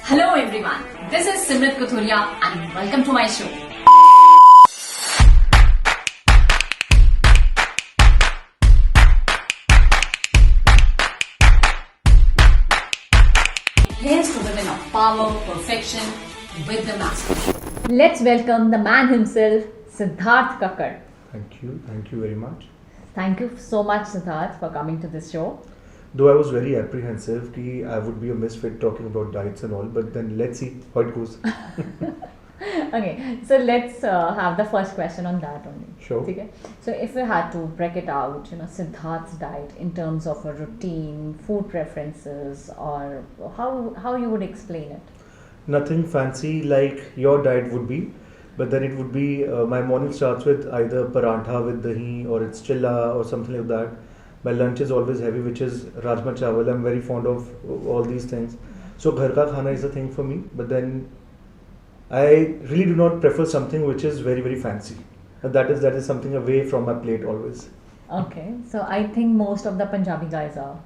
Hello everyone, this is Simrat Kathuria and welcome to my show. Here's to women of power, perfection with the Maestro Show. Let's welcome the man himself, Sidharth Kakkar. Thank you very much. Thank you so much, Sidharth, for coming to this show. Though I was very apprehensive that I would be a misfit talking about diets and all, but then let's see how it goes. Okay, so let's have the first question on that only. Sure. Okay? So if we had to break it out, Sidharth's diet in terms of a routine, food preferences, or how you would explain it? Nothing fancy like your diet would be, but then it would be my morning starts with either parantha with dahi or it's chilla or something like that. My lunch is always heavy, which is rajma chawal. I'm very fond of all these things. So ghar ka khana is a thing for me, but then I really do not prefer something which is very, very fancy. And that is something away from my plate always. Okay, so I think most of the Punjabi guys are.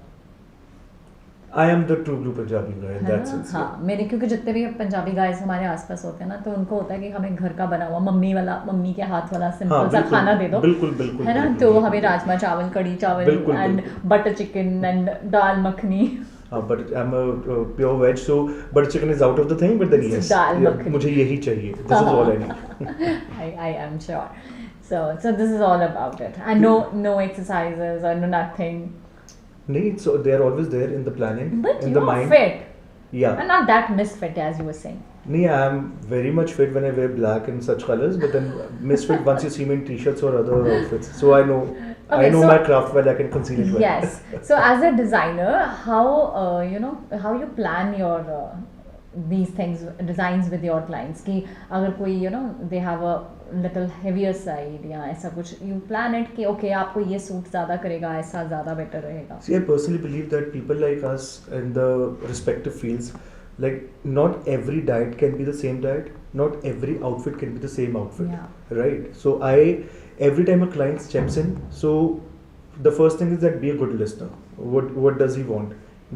I am the true blue Punjabi guy in that sense. हाँ, मेरे क्योंकि जितने भी Punjabi guys हमारे आसपास होते हैं ना, तो उनको होता है कि हमें घर का बना हुआ मम्मी के हाथ वाला सिंपल सा खाना दे दो, बिल्कुल है ना, तो हमें राजमा चावल, कड़ी चावल and butter chicken and dal makhani. But I'm a pure veg, so butter chicken is out of the thing. But then yes, मुझे यही चाहिए. This is all I need. I am sure. So this is all about it, and no exercises or no nothing. So they are always there in the planning, but in you're the mind. Fit. Yeah. And not that misfit as you were saying. I am very much fit when I wear black and such colors, but then misfit once you see me in t-shirts or other outfits. So I know. Okay, I know my craft well. I can conceal it well. Yes. So as a designer, how you plan your these things, designs with your clients? कि अगर कोई they have a little heavier side या ऐसा कुछ, you plan it कि okay आपको ये suit ज़्यादा करेगा, ऐसा ज़्यादा better रहेगा. See, I personally believe that people like us in the respective fields, like not every diet can be the same diet, not every outfit can be the same outfit, right? So every time a client steps in, so the first thing is that be a good listener. What does he want?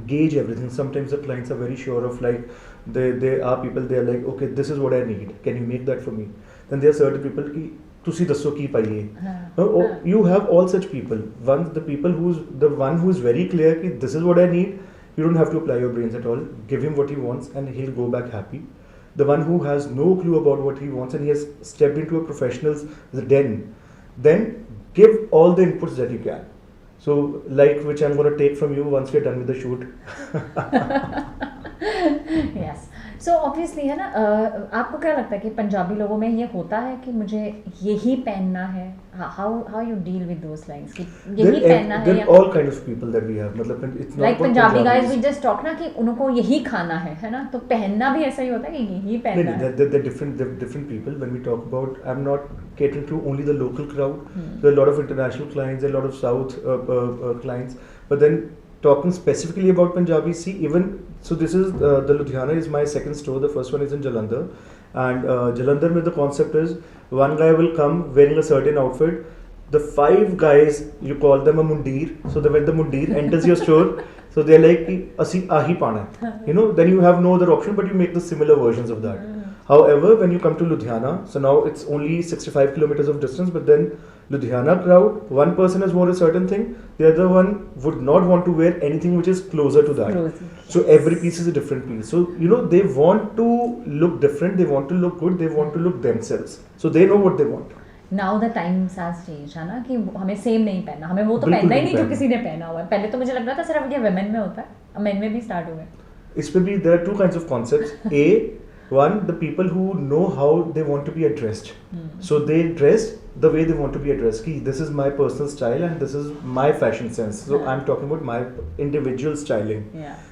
Gauge everything. Sometimes the clients are very sure of, like, they are people, they are like, okay, this is what I need, can you make that for me? Then there are certain people ki tusi dasso ki paiye. You have all such people. The one who's very clear ki this is what I need, you don't have to apply your brains at all. Give him what he wants and he'll go back happy. The one who has no clue about what he wants and he has stepped into a professional's den, then give all the inputs that you can. So, like, which I'm going to take from you once we're done with the shoot. Yes. So obviously है ना, आपको क्या लगता है कि पंजाबी लोगों में ये होता है कि मुझे यही पहनना है? How you deal with those lines कि यही पहनना है? There are all kinds of people that we have. मतलब it's not like Punjabi guys we just talk ना कि उनको यही खाना है ना, तो पहनना भी ऐसा ही होता है कि यही पहनना है. They're different people. When we talk about, I'm not catering to only the local crowd. There are a lot of international clients, there are a lot of South clients, but then talking specifically about Punjabi, see, even so, this is the Ludhiana is my second store. The first one is in Jalandhar, and Jalandhar mein the concept is one guy will come wearing a certain outfit. The 5 guys, you call them a mundir. So when the mundir enters your store, so they're like, "Asi ahi pana." Then you have no other option, but you make the similar versions of that. However, when you come to Ludhiana, so now it's only 65 kilometers of distance, but then Ludhiana crowd, one person has worn a certain thing, the other one would not want to wear anything which is closer to that. So every piece is a different piece. So, they want to look different, they want to look good, they want to look themselves. So they know what they want. Now the times has changed, है ना, कि हमें same नहीं पहनना, हमें वो तो पहनना ही नहीं जो किसी ने पहना हुआ है. पहले तो मुझे लग रहा था सिर्फ ये women में होता है, अब men में भी start हो गया. इसमें भी there are two kinds of concepts. One, the people who know how they want to be addressed. So they dress the way they want to be addressed. This is my personal style and this is my fashion sense. So I'm talking about my individual styling.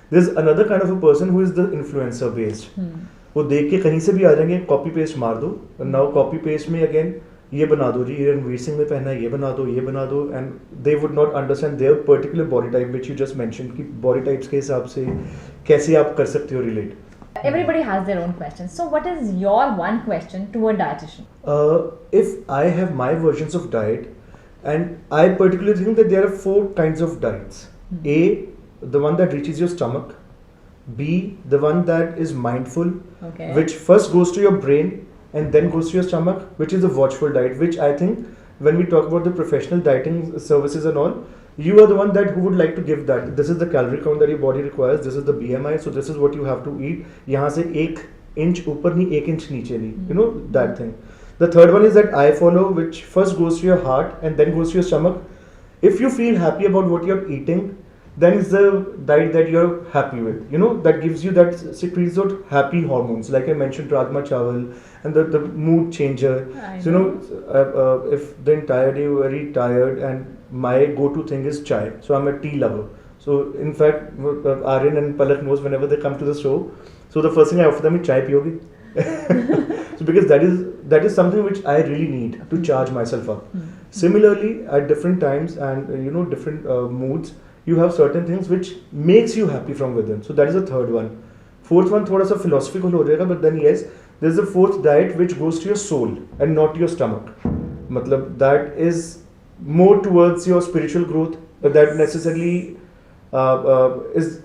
There's another kind of a person who is the influencer based. वो देख के कहीं से भी आ जाएंगे, copy paste मार दो. Now copy paste में again ये बना दो जी, रणवीर सिंह में पहना है, ये बना दो, and they would not understand their particular body type which you just mentioned कि body types के हिसाब से कैसे आप कर सकते हो relate. Everybody has their own questions. So what is your one question to a dietitian? If I have my versions of diet, and I particularly think that there are 4 kinds of diets. A, the one that reaches your stomach. B, the one that is mindful, Okay. which first goes to your brain and then goes to your stomach, which is a watchful diet, which I think when we talk about the professional dieting services and all, you are the one that who would like to give that. This is the calorie count that your body requires. This is the BMI. So this is what you have to eat. यहाँ से 1 inch ऊपर नहीं, 1 inch नीचे नहीं. You know that thing. The third one is that I follow, which first goes to your heart and then goes to your stomach. If you feel happy about what you're eating, then it's the diet that you're happy with. You know, that gives you that secretes out happy hormones. Like I mentioned, Rajma Chawal and the mood changer. So, you know, if the entire day you're very tired and my go-to thing is chai. So I'm a tea lover. So in fact, Aryan and Palak knows whenever they come to the show. So the first thing I offer them is chai piyogi. So because that is something which I really need to charge myself up. Similarly, at different times and you know different moods, you have certain things which makes you happy from within. So that is the third one. Fourth one थोड़ा सा philosophical हो जाएगा, but then yes, there is the fourth diet which goes to your soul and not to your stomach. मतलब that is more towards your spiritual growth. That necessarily is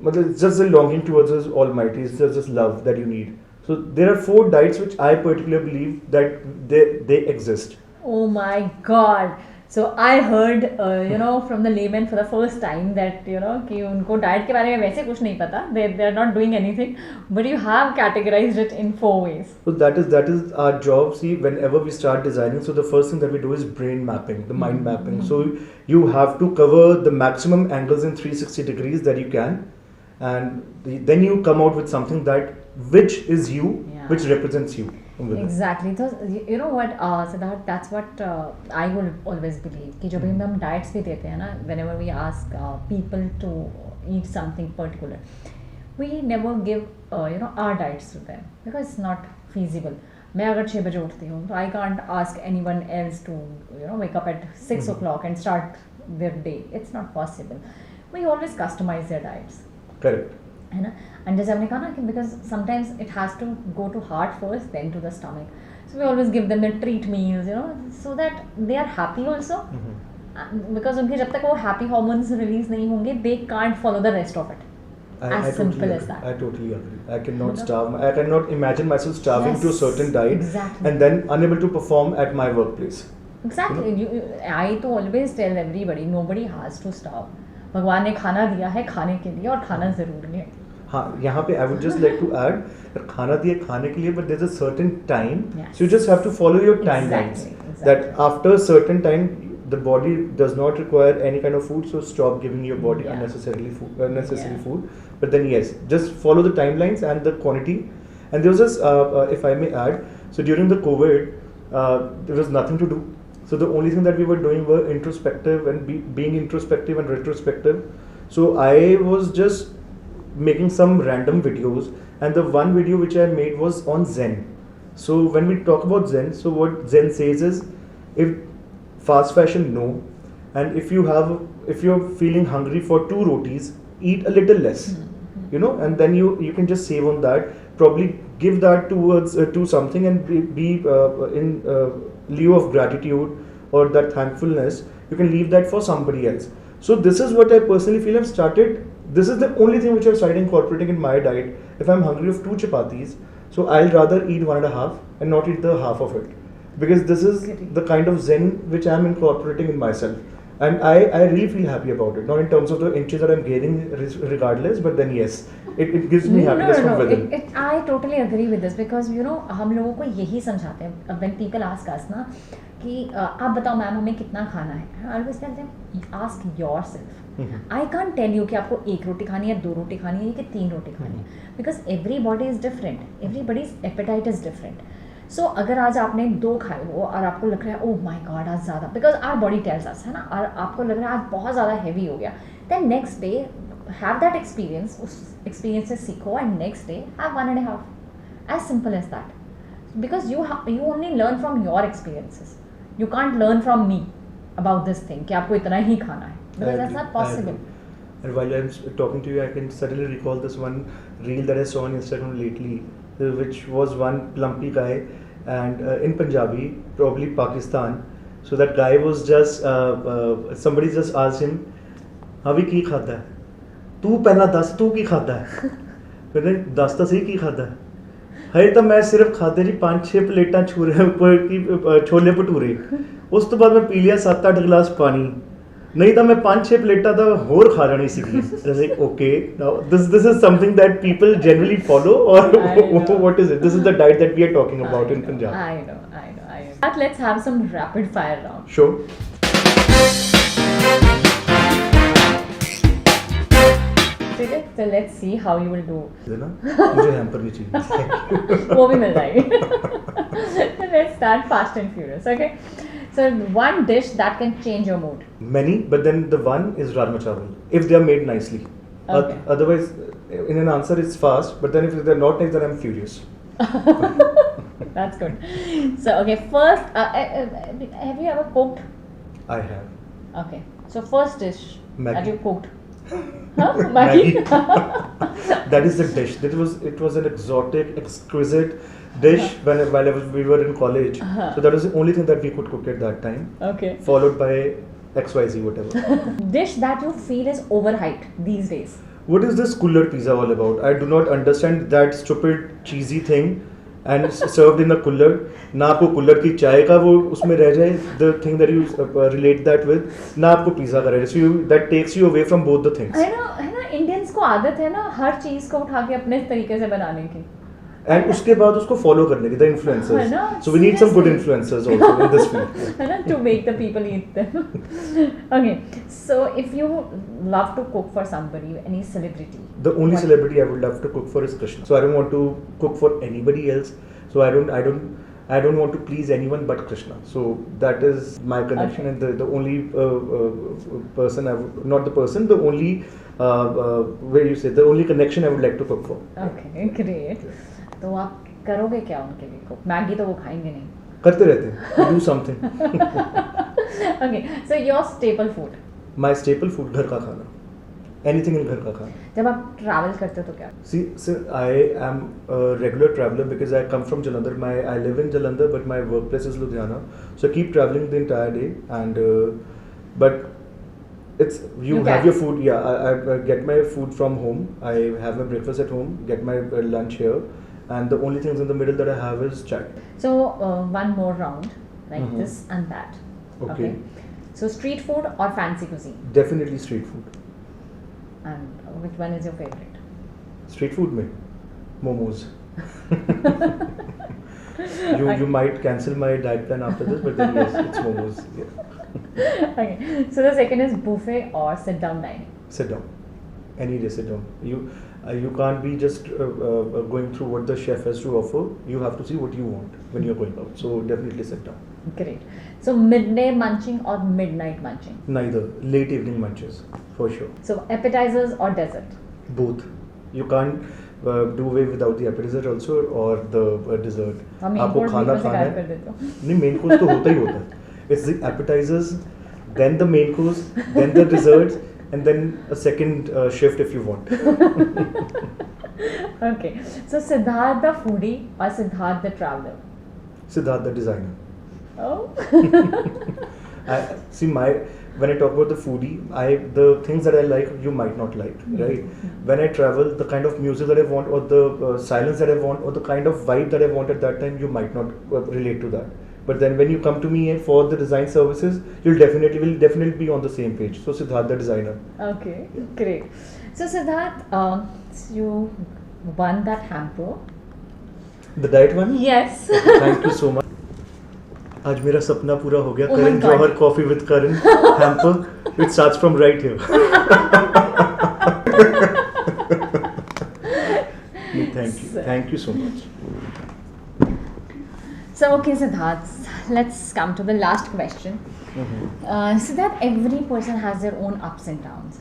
मतलब it's just the longing towards the Almighty. It's just this love that you need. So there are 4 diets which I particularly believe that they exist. Oh my God. So I heard, you know, from the layman for the first time that, you know, कि उनको diet के बारे में वैसे कुछ नहीं पता. They are not doing anything, but you have categorized it in 4 ways. So that is our job. See, whenever we start designing, so the first thing that we do is brain mapping, the mind mapping. So you have to cover the maximum angles in 360 degrees that you can, and then you come out with something that which is you, which represents you. Exactly. So you know what, Sidharth, that's what I will always believe. कि जब हम diets भी देते हैं ना, whenever we ask people to eat something particular, we never give you know our diets to them because it's not feasible. मैं अगर 6 बजे उठती हूँ, तो I can't ask anyone else to you know wake up at 6 o'clock and start their day. It's not possible. We always customize their diets. Correct. है ना, and जैसे हमने कहा ना कि because sometimes it has to go to heart first then to the stomach, so we always give them the treat meals, you know, so that they are happy also, because उनके जब तक वो happy hormones release नहीं होंगे, they can't follow the rest of it. As simple as that. I totally agree. I cannot starve. I cannot imagine myself starving to a certain diet exactly. and then unable to perform at my workplace. Exactly. I to always tell everybody, nobody has to starve. भगवान ने खाना दिया है खाने के लिए और खाना जरूरी है. हाँ, यहाँ पे I would just like to add that खाना दिया खाने के लिए, but there's a certain time, so you just have to follow your timelines. Exactly. That after a certain time, the body does not require any kind of food, so stop giving your body unnecessary food. But then yes, just follow the timelines and the quantity. And there was this, if I may add, so during the COVID, there was nothing to do. So the only thing that we were doing were introspective and being introspective and retrospective. So I was just making some random videos, and the one video which I made was on Zen. So when we talk about Zen, so what Zen says is, if fast fashion, no, and if you're feeling hungry for 2 rotis, eat a little less, you know, and then you can just save on that, probably give that towards to something, and be in lieu of gratitude or that thankfulness, you can leave that for somebody else. So this is what I personally feel I've started. This is the only thing which I've started incorporating in my diet. If I'm hungry of 2 chapatis, so I'll rather eat 1.5 and not eat the half of it, because this is the kind of Zen which I'm incorporating in myself, and I really feel happy about it. Not in terms of the inches that I'm gaining regardless, but then yes, it gives me happiness from within. I totally agree with this, because you know हम लोगों को यही समझाते हैं when people ask us ना कि आप बताओ मैम हमें कितना खाना है. I always tell them, ask yourself. I can't tell you कि आपको 1 रोटी खानी है, 2 रोटी खानी है कि 3 रोटी खानी है, because everybody is different, everybody's appetite is different. So अगर आज आपने 2 खाए हो और आपको लग रहा है oh my god आज ज़्यादा, because our body tells us है ना, और आपको लग रहा है आज बहुत ज़्यादा heavy हो गया, then next day have that experience, उस experience से सीखो, and next day have 1.5. As simple as that, because you only learn from your experiences. You can't learn from me about this thing कि आपको इतना ही खाना है, because that's not possible. And while I'm talking to you, I can suddenly recall this one reel that I saw on Instagram lately, which was one plumpy guy, and in Punjabi, probably Pakistan. So that guy was just somebody just asked him, "Avi ki khata hai?" तू पहला दस तू की खाता है मैंने दस तो सही की खाता है हजे तो मैं सिर्फ खाते जी 5-6 प्लेटा छोले भटूरे उस तो बाद मैं पी लिया 7-8 गिलास पानी नहीं तो मैं 5-6 प्लेटा तो होर खा जानी सी okay this is something that people generally follow और what is it this is the diet that we are talking about in Punjab I know. But let's have some rapid fire round. Sure. So let's see how you will do. है ना मुझे hamper भी चाहिए वो भी मिल जाएगी. So let's start fast and furious. Okay. So one dish that can change your mood. Many, but then the one is rajma chawal if they are made nicely. Okay. Otherwise, in an answer it's fast, but then if they're not nice, then I'm furious. That's good. So okay, first, have you ever cooked? I have. Okay. So first dish Maggi. that you cooked. Huh? Maggi. That is the dish. It was an exotic, exquisite dish we were in college. So that was the only thing that we could cook at that time. Okay. Followed by XYZ whatever. Dish that you feel is overhyped these days. What is this cooler pizza all about? I do not understand that stupid cheesy thing and served in a cooler. ना आपको cooler की चाय का वो उसमें रह जाए the thing that you relate that with ना आपको पिज़्ज़ा का रह जाए so that takes you away from both the things. है ना इंडियंस को आदत है ना हर चीज को उठा के अपने तरीके से बनाने की. And उसके बाद उसको follow करने की the influencers. है ना? So we need some good influencers also in this field. है ना to make the people eat them. Okay, so if you love to cook for somebody, any celebrity. The only celebrity I would love to cook for is Krishna. So I don't want to cook for anybody else. So I don't want to please anyone but Krishna. So that is my connection and the only person not the person, the only where you say the only connection I would like to cook for. Okay, great. तो आप करोगे क्या उनके लिए cook? Maggi तो वो खाएंगे नहीं. करते रहते हैं. Do something. Okay, so your staple food. My staple food घर का खाना. Anything in घर का खाना. जब आप ट्रैवल करते हो तो क्या? See, I am a regular traveler because I come from Jalandhar. I live in Jalandhar, but my workplace is Ludhiana. So I keep traveling the entire day, and but it's you have your food. Yeah, I get my food from home. I have my breakfast at home. Get my lunch here, and the only things in the middle that I have is chai. So one more round like this and that. Okay. So street food or fancy cuisine? Definitely street food. And which one is your favorite? Street food में momos. You might cancel my diet plan after this, but then yes, it's momos. Yeah. Okay. So the second is buffet or sit down dining. Sit down. Any day sit down. You can't be just going through what the chef has to offer. You have to see what you want when you're going out. So definitely sit down. Great. So midday munching or midnight munching? Neither. Late evening munches, for sure. So appetizers or dessert? Both. You can't do away without the appetizer also or the dessert. आपको खाना खाना है नहीं main course तो होता ही होता है. It's the appetizers, then the main course, then the desserts, and then a second shift if you want. Okay. So Sidharth the foodie or Sidharth the traveler? Sidharth the designer. Oh. When I talk about the foodie, the things that I like, you might not like, right? When I travel, the kind of music that I want, or the silence that I want, or the kind of vibe that I want at that time, you might not relate to that. But then when you come to me for the design services, will definitely be on the same page. So Sidharth the designer. Okay, great. So Sidharth, you won that hamper. The diet one? Yes. Thank you so much. आज मेरा सपना पूरा हो गया. Oh Karan Johar coffee with Karan hamper. It starts from right here. Thank you so much. So okay, Sidharth, let's come to the last question. Sidharth, every person has their own ups and downs,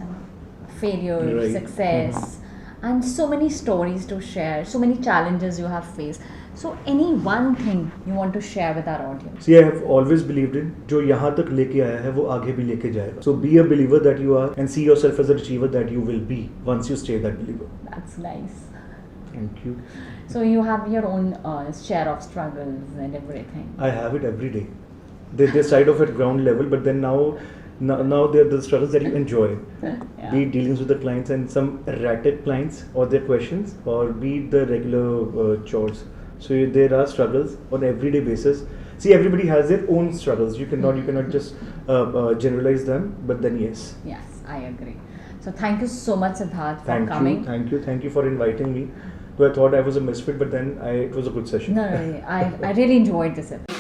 failure, right. Success, and so many stories to share, so many challenges you have faced. So any one thing you want to share with our audience? See, I have always believed in जो यहाँ तक लेके आया है वो आगे भी लेके जाएगा. So be a believer that you are and see yourself as an achiever that you will be once you stay that believer. That's nice. Thank you. So you have your own share of struggles and everything. I have it every day. They start off at ground level, but then now Now they're the struggles that you enjoy. Yeah. Be it dealings with the clients and some erratic clients or their questions, or be it the regular chores. So there are struggles on everyday basis. See, everybody has their own struggles. You cannot just generalize them. But then yes. Yes, I agree. So thank you so much, Sidharth, for coming. Thank you for inviting me. Though I thought I was a misfit, but then it was a good session. No, I really enjoyed this episode.